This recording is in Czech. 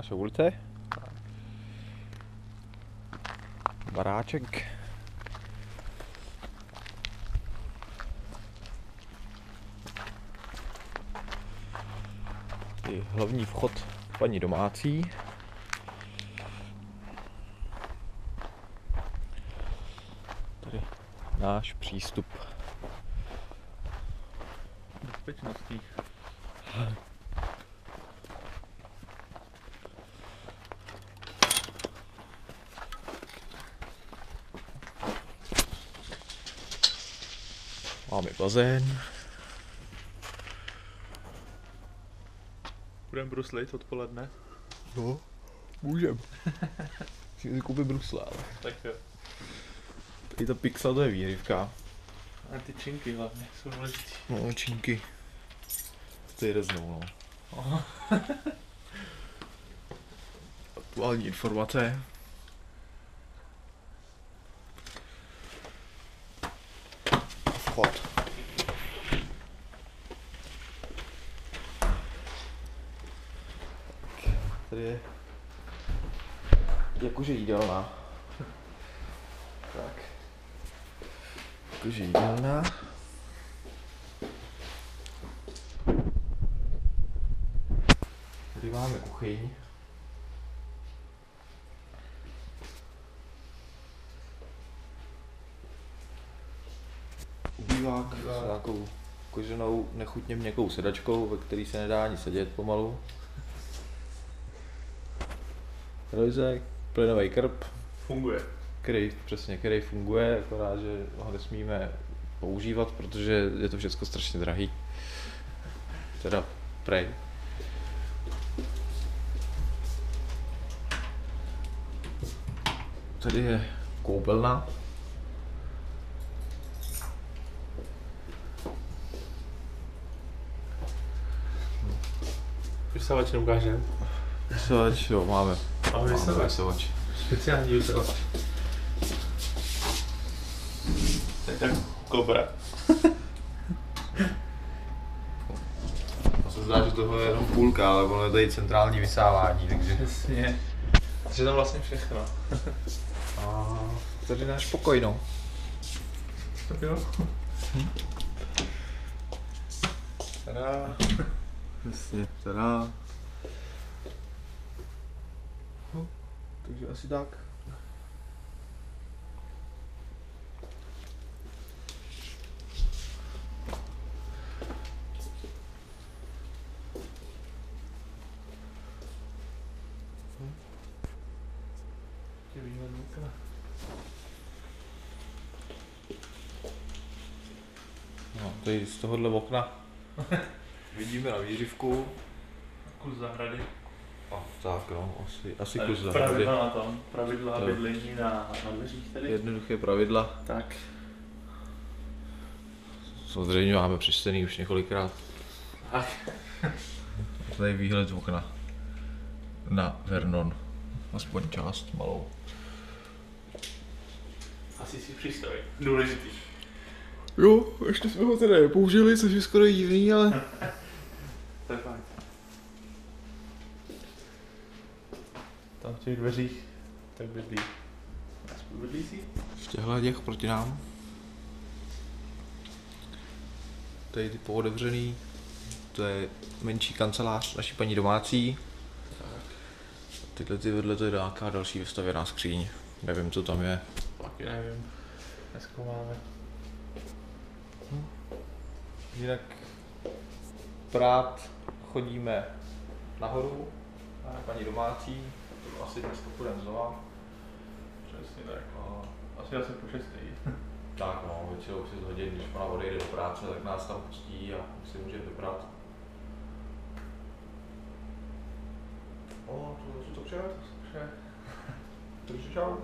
naše ulice. Baráček. Je hlavní vchod paní domácí. Tady náš přístup. Bezpečnostní. Máme bazén. Budeme bruslit odpoledne. No, můžem. Musím si koupit brusle, ale. Tak jo. Tady ta Pixel, to je výrivka. A ty činky hlavně jsou důležitý. No, činky. To je reznou, no. Aha. Aktuální informace. Vchod. Tady je jakože jídelna. Tak. Jakože jídelna. Tady máme kuchyň. Ubývák s nějakou koženou nechutně měkkou sedačkou, ve který se nedá ani sedět pomalu. Televize, plynový krb, Funguje. který funguje, akorát, že ho nesmíme používat, protože je to všechno strašně drahý. Teda prej. Tady je koupelna. Vysavač neukážem. Vysavač, jo, máme. Máme Vysavač. Speciální vysavač. To je tak kobra. To se zdá, že tohle je jenom půlka, ale ono je tady centrální vysávání, takže... Jasně. Takže tam vlastně všechno. A tady náš pokoj, no. Tak jo. Tada. Jasně, teda. No, takže asi tak. Tě výhled z okna. No, tady z tohohle okna vidíme na výřivku. Kus zahrady. A tak no, asi kus zahrady. Pravidla na tom. Pravidla To- bydlení na dveřích tady. Jednoduché pravidla. Tak. Samozřejmě máme přečtený už několikrát. Ach. Tady je výhled z okna na Vernon. Aspoň část malou. Asi si přístroj. Důležitý. Jo, ještě jsme ho teda nepoužili, což je skoro divný, ale... To je fakt. Tam v těch dveřích tak bydlí. Aspoň bydlí si? V těchhle těch proti nám. Tady ty pootevřený. To je menší kancelář naší paní domácí. Tyhle ty vedle to je nějaká další vystavěná skříň. Nevím, co tam je. Taky nevím. Neskoumáme. Jinak prát chodíme nahoru na paní domácí. To asi dneska půjdeme znova. Přesně tak. Asi asi po 6. Tak no, většinou 6 hodin, když ona odejde do práce, tak nás tam pustí a si můžeme vybrat. O, to vše. Takže čau.